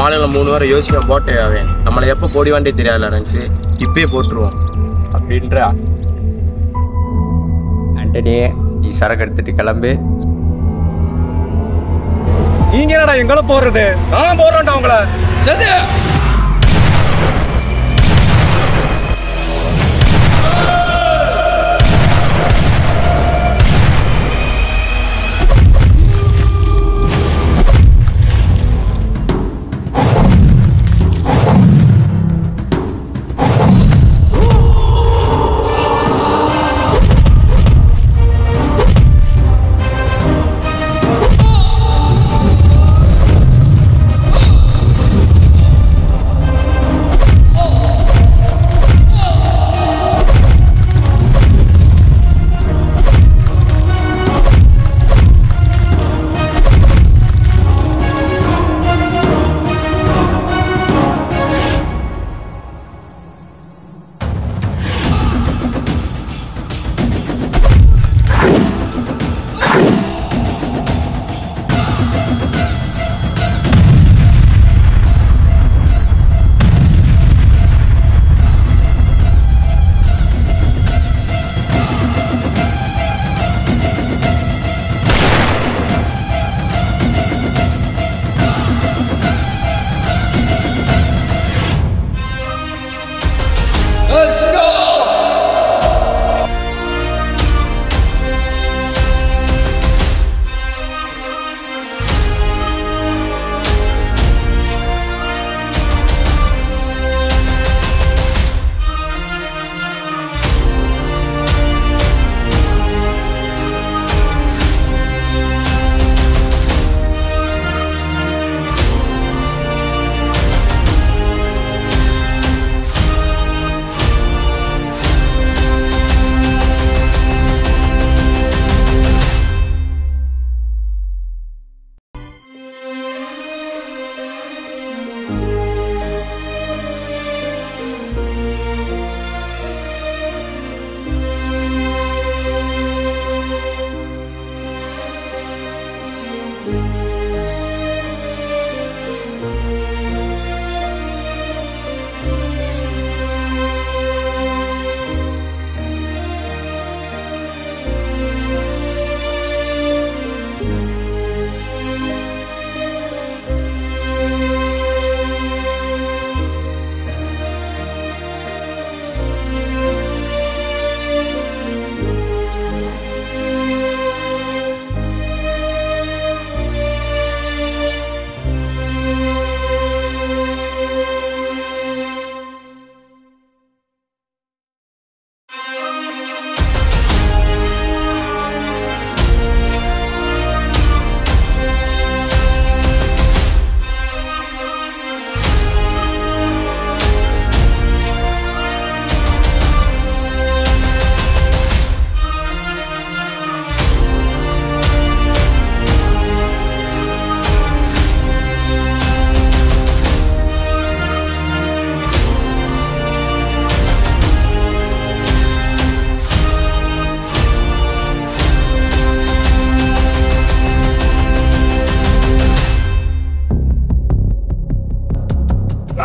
நம்ம ஆளுங்களை 3 பேரை யோசிக்க போட்டே அவன் நம்மளை எப்போ போடிவாண்டே தெரியாதுல இருந்துச்சு. இப்பயே போட்டுருவோம் அப்படின்றா. ஆண்டனி, நீ சரக்கு எடுத்துட்டு கிளம்பு. நீங்க என்னடா எங்களை போடுறது? நான் போறேன்டா உங்களை. சரி.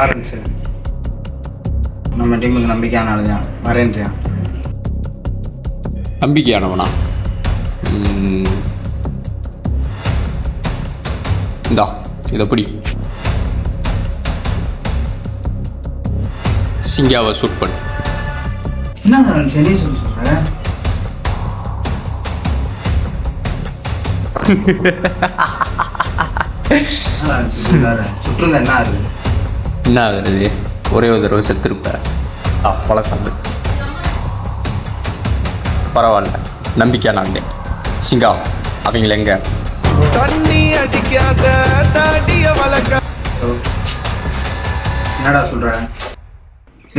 ஆரம்பிச்சு நம்ம டீமுக்கு நம்பிக்கையான ஆளுதான் வரேன்றியா? நம்பிக்கையானவனா? இந்தா இதை பிடி. சிங்காவை ஷூட் பண்ணு. என்ன சரி சொல்ற? சுற்றுந்தா என்ன ஆகுது? என்ன ஆகுறது? ஒரே ஒரு தடவை செத்துருப்ப. பல சண்டை. பரவாயில்ல, நம்பிக்கையான ஆண்டே. சிங்கா, அவங்கள எங்க? தண்ணி அடிக்காத தாடிய வளர்க்க. என்னடா சொல்ற?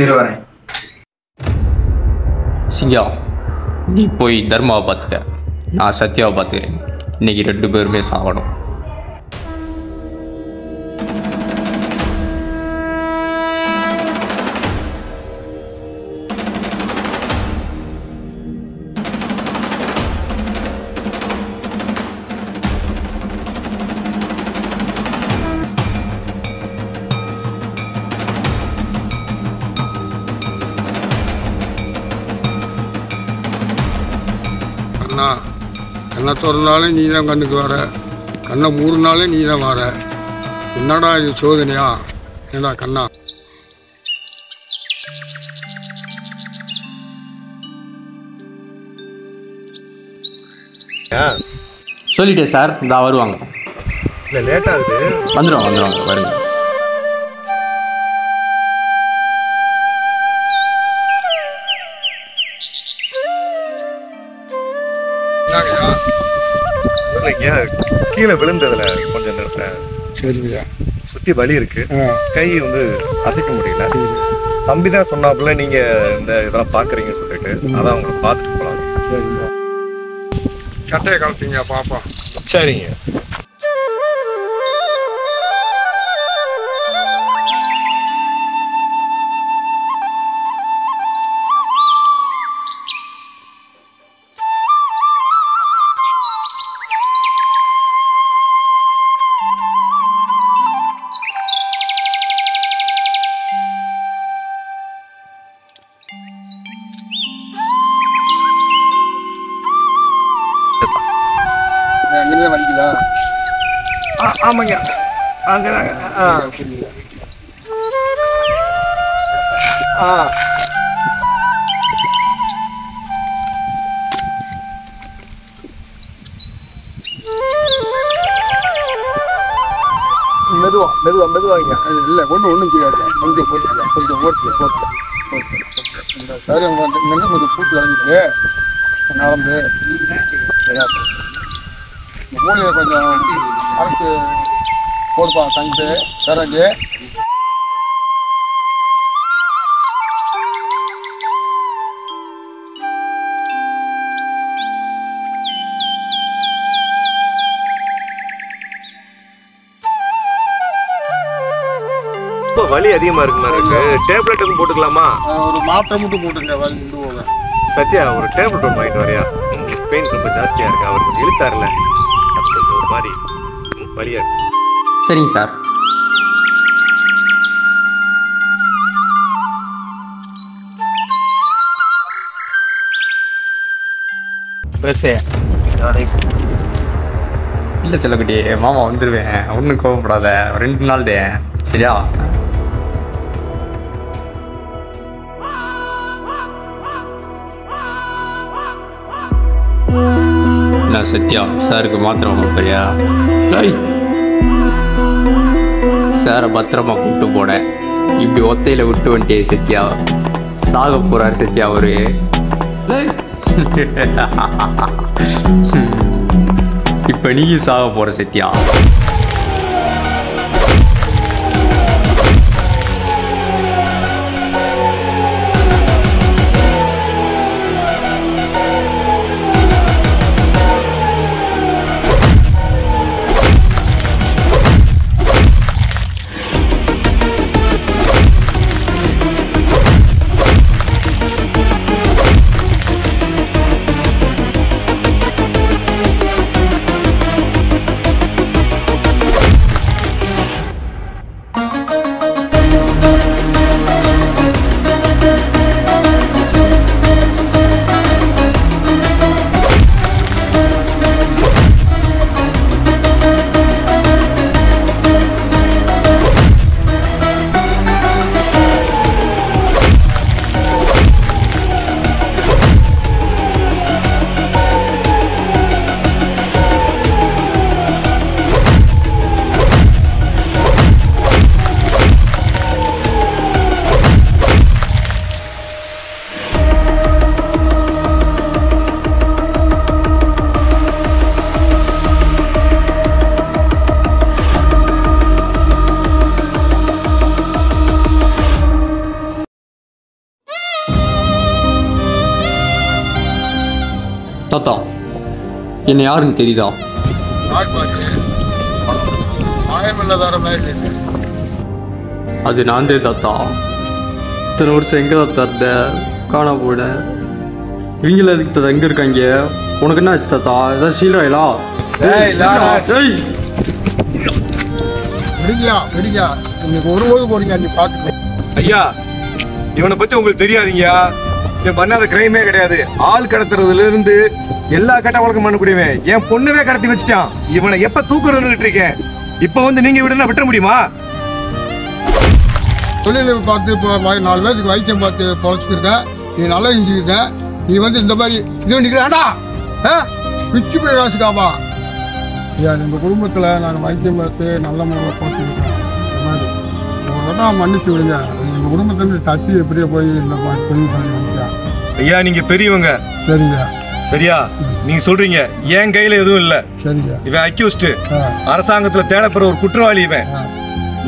இரு வரேன். சிங்கா, நீ போய் தர்மாவை பார்த்துக்க, நான் சத்யாவை பார்த்துக்கிறேன். இன்னைக்கு 2 பேருமே சாகணும். கண்ணா, கண்ணை திறந்தாலே நீ தான் கண்ணுக்கு வர, கண்ணை மூடினாலே நீ தான் வர. என்னடா இது சோதனையா? ஏடா கண்ணா? சொல்லிட்டேன் சார், இந்த வருவாங்க. இல்லை லேட் ஆகுது. வந்துடுவாங்க வருங்க. கீழே விழுந்ததுல கொஞ்சம் நேரத்தில் சரிங்க. சுற்றி வலி இருக்கு, கை வந்து அசைக்க முடியல. தம்பி தான் சொன்னாப்புல நீங்க இந்த இதெல்லாம் பாக்குறீங்கன்னு சொல்லிட்டு அதான் உங்களை பார்த்துட்டு போலாம். சரிங்க. சட்டையை கலப்பீங்க பாப்பா. சரிங்க. அங்கேதான் வலிக்குதா? ஆமாங்க, அங்கதாங்க. மெதுவாங்க. இல்லை ஒன்றும் செய்யாது. கொஞ்சம் போட்டுக்கலாம். சரி, கொஞ்சம் பூட்டு வாங்கிட்டு நடந்து மூலிகை கொஞ்சம் அரைச்சி போடுப்பா. தங்கிட்டு பிறகு வலி அதிகமா இருக்கு மாதிரி இருக்கு. டேப்லெட் எதுவும் போட்டுக்கலாமா? ஒரு மாத்திரை மட்டும் போட்டுங்க. வலி கொண்டு போங்க. சத்யா, ஒரு டேப்லெட் ஒன்று வாங்கிட்டு வரையா? பெயின் ரொம்ப ஜாஸ்தியா இருக்கு. அவர் கொஞ்சம் இழுத்தாருல, அது கொஞ்சம் ஒரு மாதிரி வலியா இருக்கு. சரிங்க சார். இல்லை செல்லக்குட்டி, மாமா வந்துடுவேன், ஒன்றும் கோவப்படாத. 2 நாள் தான், சரியா? என்ன சத்யா, சாருக்கு மாத்திரம் வாங்க போறியா? சாரை பத்திரமா கூப்பிட்டு போனேன், இப்படி ஒத்தையில் விட்டு வந்துட்டே சத்யா. சாக போறார் சத்யா அவரு. இப்ப நீயும் சாக போற சத்யா. தாத்தா, என்ன யாருன்னு தெரியுதா? அது நான் தான் தாத்தா. இத்தனை வருஷம் எங்கே தாத்தா இருந்த? காணா போட இவங்கள எதுக்கு தாத்தா எங்கே இருக்காங்க? உனக்கு என்ன ஆச்சு தாத்தா? ஏதாவது சீலாயிலா? இன்னைக்கு ஒருபோது போறீங்க நீ பார்த்து. ஐயா, இவனை பத்தி உங்களுக்கு தெரியாதீங்கயா. இவன் பண்ணாத கிரைமே கிடையாது. ஆள் கடத்துறதுல இருந்து எல்லா கெட்ட வழக்கம் பண்ணக்கூடியவன் என் பொண்ணவே கடத்தி வச்சுட்டான். இவனை எப்ப தூக்குறதுன்னு இருக்கேன். இப்ப வந்து நீங்க விட முடியுமா? தொழில் பார்த்து இப்போ 4 பேருக்கு வைத்தியம் பார்த்து பொழைச்சிக்கிருக்க. நீ நல்லா செஞ்சுக்கிட்ட. நீ வந்து இந்த மாதிரி இது நிற்கிறாடா பிச்சு போய் ராசிக்காப்பா. ஐயா எங்கள் குடும்பத்தில் நாங்கள் வைத்தியம் பார்த்து நல்ல முறையில் போட்டுக்கிட்டோம். இந்த மாதிரி உங்களோட மன்னிச்சு விடுங்க. எங்கள் குடும்பத்தில் தட்டி எப்படியே போய் இந்த மாதிரி தொழில் பண்ணியா. ஐயா நீங்க பெரியவங்க. சரிங்க. சரியா நீங்க சொல்றீங்க. என் கையில எதுவும் இல்ல. சரிங்க. இவன் அக்யூஸ்ட். அரசாங்கத்துல தேடப்படுற ஒரு குற்றவாளி இவன்.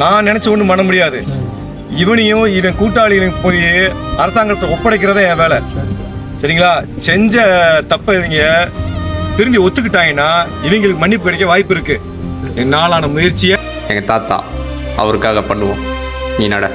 நான் நினைச்ச ஒண்ணும் பண்ண முடியாது. இவனையும் இவன் கூட்டாளிகளையும் போய் அரசாங்கத்தை ஒப்படைக்கிறதே என் வேலை. சரிங்களா? செஞ்ச தப்ப இவங்க திரும்பி ஒத்துக்கிட்டாங்கன்னா இவங்களுக்கு மன்னிப்பு கிடைக்க வாய்ப்பு இருக்கு. என்னாலான முயற்சியை எங்கள் தாத்தா அவருக்காக பண்ணுவோம். நீ நட.